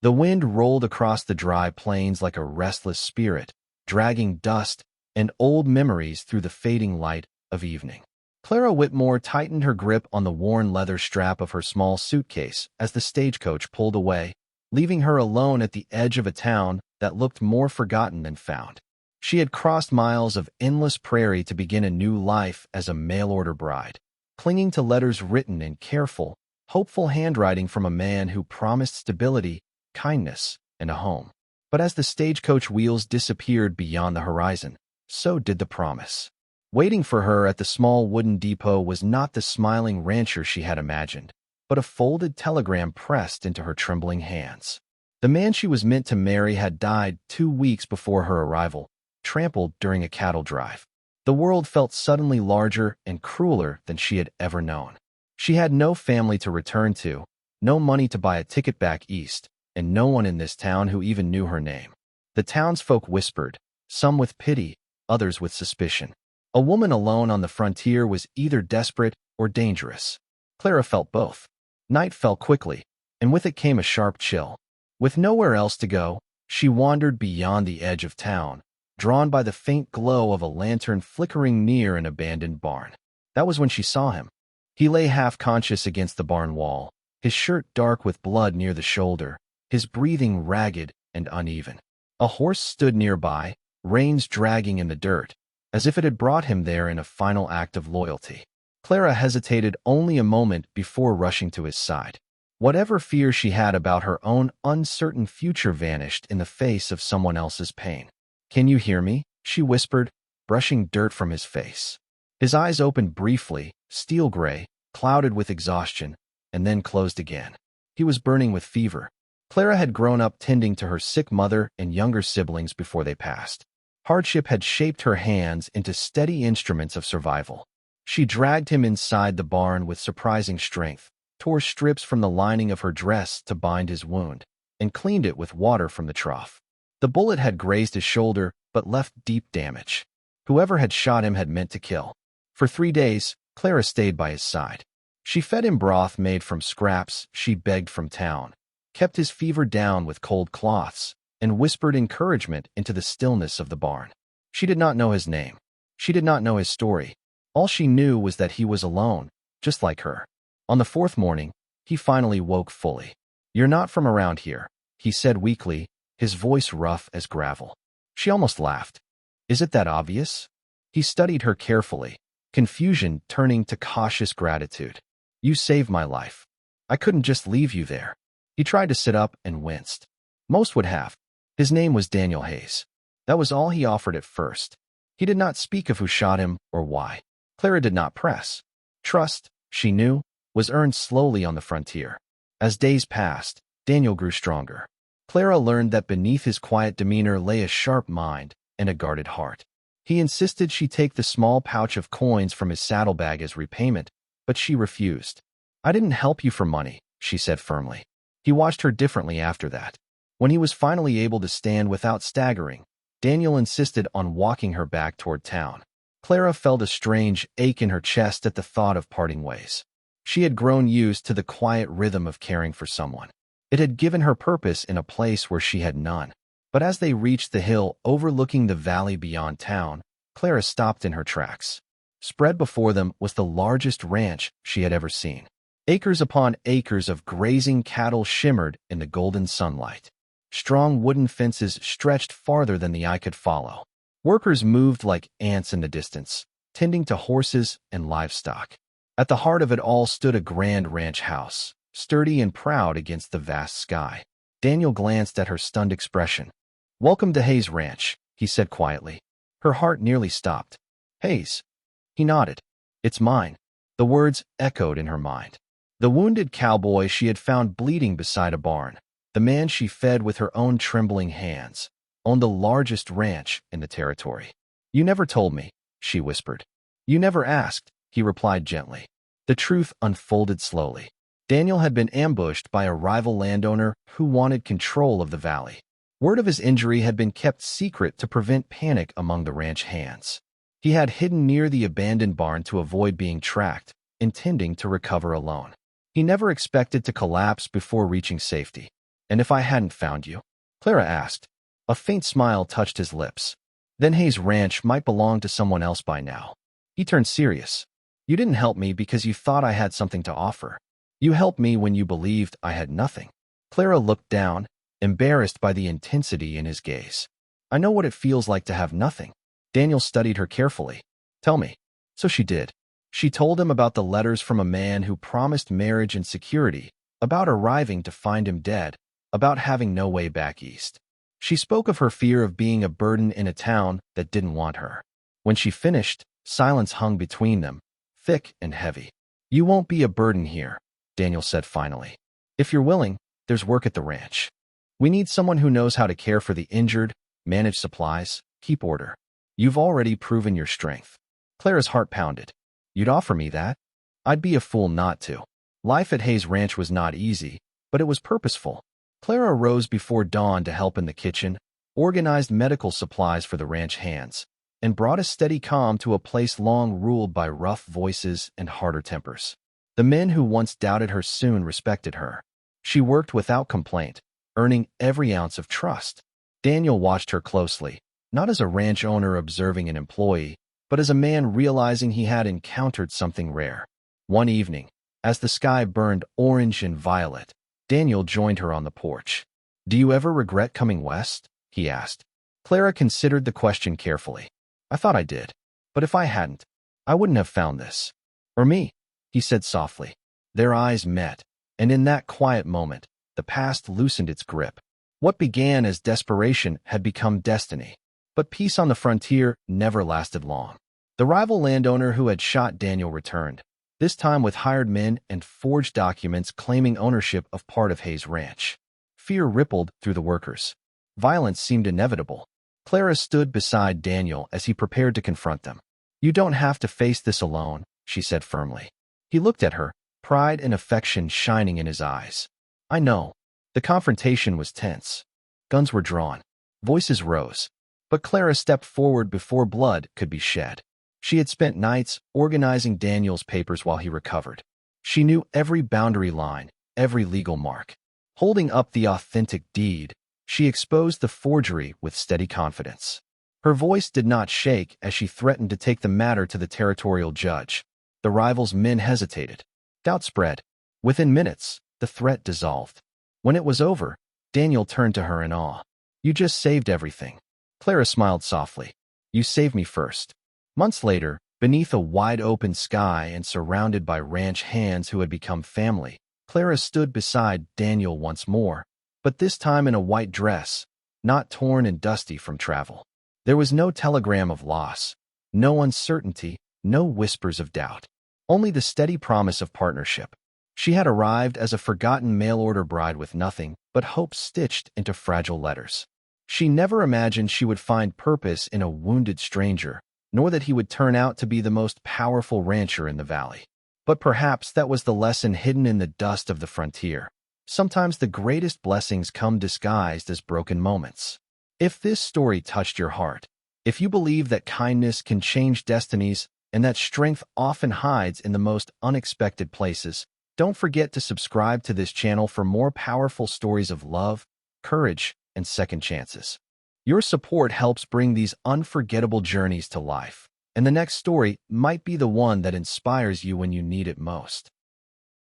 The wind rolled across the dry plains like a restless spirit, dragging dust and old memories through the fading light of evening. Clara Whitmore tightened her grip on the worn leather strap of her small suitcase as the stagecoach pulled away, leaving her alone at the edge of a town that looked more forgotten than found. She had crossed miles of endless prairie to begin a new life as a mail-order bride, clinging to letters written in careful, hopeful handwriting from a man who promised stability, kindness, and a home. But as the stagecoach wheels disappeared beyond the horizon, so did the promise. Waiting for her at the small wooden depot was not the smiling rancher she had imagined, but a folded telegram pressed into her trembling hands. The man she was meant to marry had died 2 weeks before her arrival, trampled during a cattle drive. The world felt suddenly larger and crueler than she had ever known. She had no family to return to, no money to buy a ticket back east, and no one in this town who even knew her name. The townsfolk whispered, some with pity, others with suspicion. A woman alone on the frontier was either desperate or dangerous. Clara felt both. Night fell quickly, and with it came a sharp chill. With nowhere else to go, she wandered beyond the edge of town, drawn by the faint glow of a lantern flickering near an abandoned barn. That was when she saw him. He lay half-conscious against the barn wall, his shirt dark with blood near the shoulder, his breathing ragged and uneven. A horse stood nearby, reins dragging in the dirt, as if it had brought him there in a final act of loyalty. Clara hesitated only a moment before rushing to his side. Whatever fear she had about her own uncertain future vanished in the face of someone else's pain. "Can you hear me?" she whispered, brushing dirt from his face. His eyes opened briefly, steel gray, clouded with exhaustion, and then closed again. He was burning with fever. Clara had grown up tending to her sick mother and younger siblings before they passed. Hardship had shaped her hands into steady instruments of survival. She dragged him inside the barn with surprising strength, tore strips from the lining of her dress to bind his wound, and cleaned it with water from the trough. The bullet had grazed his shoulder, but left deep damage. Whoever had shot him had meant to kill. For 3 days, Clara stayed by his side. She fed him broth made from scraps she begged from town, kept his fever down with cold cloths, and whispered encouragement into the stillness of the barn. She did not know his name. She did not know his story. All she knew was that he was alone, just like her. On the 4th morning, he finally woke fully. "You're not from around here," he said weakly, his voice rough as gravel. She almost laughed. "Is it that obvious?" He studied her carefully, confusion turning to cautious gratitude. "You saved my life. I couldn't just leave you there." He tried to sit up and winced. Most would have. His name was Daniel Hayes. That was all he offered at first. He did not speak of who shot him or why. Clara did not press. Trust, she knew, was earned slowly on the frontier. As days passed, Daniel grew stronger. Clara learned that beneath his quiet demeanor lay a sharp mind and a guarded heart. He insisted she take the small pouch of coins from his saddlebag as repayment, but she refused. "I didn't help you for money," she said firmly. He watched her differently after that. When he was finally able to stand without staggering, Daniel insisted on walking her back toward town. Clara felt a strange ache in her chest at the thought of parting ways. She had grown used to the quiet rhythm of caring for someone. It had given her purpose in a place where she had none. But as they reached the hill overlooking the valley beyond town, Clara stopped in her tracks. Spread before them was the largest ranch she had ever seen. Acres upon acres of grazing cattle shimmered in the golden sunlight. Strong wooden fences stretched farther than the eye could follow. Workers moved like ants in the distance, tending to horses and livestock. At the heart of it all stood a grand ranch house, sturdy and proud against the vast sky. Daniel glanced at her stunned expression. "Welcome to Hayes Ranch," he said quietly. Her heart nearly stopped. "Hayes?" He nodded. "It's mine." The words echoed in her mind. The wounded cowboy she had found bleeding beside a barn, the man she fed with her own trembling hands, owned the largest ranch in the territory. "You never told me," she whispered. "You never asked," he replied gently. The truth unfolded slowly. Daniel had been ambushed by a rival landowner who wanted control of the valley. Word of his injury had been kept secret to prevent panic among the ranch hands. He had hidden near the abandoned barn to avoid being tracked, intending to recover alone. He never expected to collapse before reaching safety. And if I hadn't found you? Clara asked. A faint smile touched his lips. Then Hayes Ranch might belong to someone else by now. He turned serious. You didn't help me because you thought I had something to offer. You helped me when you believed I had nothing. Clara looked down, embarrassed by the intensity in his gaze. I know what it feels like to have nothing. Daniel studied her carefully. Tell me. So she did. She told him about the letters from a man who promised marriage and security, about arriving to find him dead, about having no way back east. She spoke of her fear of being a burden in a town that didn't want her. When she finished, silence hung between them, thick and heavy. You won't be a burden here, Daniel said finally. If you're willing, there's work at the ranch. We need someone who knows how to care for the injured, manage supplies, keep order. You've already proven your strength. Clara's heart pounded. You'd offer me that? I'd be a fool not to. Life at Hayes Ranch was not easy, but it was purposeful. Clara rose before dawn to help in the kitchen, organized medical supplies for the ranch hands, and brought a steady calm to a place long ruled by rough voices and harder tempers. The men who once doubted her soon respected her. She worked without complaint, earning every ounce of trust. Daniel watched her closely, not as a ranch owner observing an employee, but as a man realizing he had encountered something rare. One evening, as the sky burned orange and violet, Daniel joined her on the porch. Do you ever regret coming west? He asked. Clara considered the question carefully. I thought I did. But if I hadn't, I wouldn't have found this. Or me, he said softly. Their eyes met, and in that quiet moment, the past loosened its grip. What began as desperation had become destiny. But peace on the frontier never lasted long. The rival landowner who had shot Daniel returned, this time with hired men and forged documents claiming ownership of part of Hayes Ranch. Fear rippled through the workers. Violence seemed inevitable. Clara stood beside Daniel as he prepared to confront them. You don't have to face this alone, she said firmly. He looked at her, pride and affection shining in his eyes. I know. The confrontation was tense. Guns were drawn. Voices rose. But Clara stepped forward before blood could be shed. She had spent nights organizing Daniel's papers while he recovered. She knew every boundary line, every legal mark. Holding up the authentic deed, she exposed the forgery with steady confidence. Her voice did not shake as she threatened to take the matter to the territorial judge. The rival's men hesitated. Doubt spread. Within minutes, the threat dissolved. When it was over, Daniel turned to her in awe. You just saved everything. Clara smiled softly. You saved me first. Months later, beneath a wide-open sky and surrounded by ranch hands who had become family, Clara stood beside Daniel once more, but this time in a white dress, not torn and dusty from travel. There was no telegram of loss, no uncertainty, no whispers of doubt, only the steady promise of partnership. She had arrived as a forgotten mail-order bride with nothing but hope stitched into fragile letters. She never imagined she would find purpose in a wounded stranger, nor that he would turn out to be the most powerful rancher in the valley. But perhaps that was the lesson hidden in the dust of the frontier. Sometimes the greatest blessings come disguised as broken moments. If this story touched your heart, if you believe that kindness can change destinies and that strength often hides in the most unexpected places, don't forget to subscribe to this channel for more powerful stories of love, courage, and second chances. Your support helps bring these unforgettable journeys to life, and the next story might be the one that inspires you when you need it most.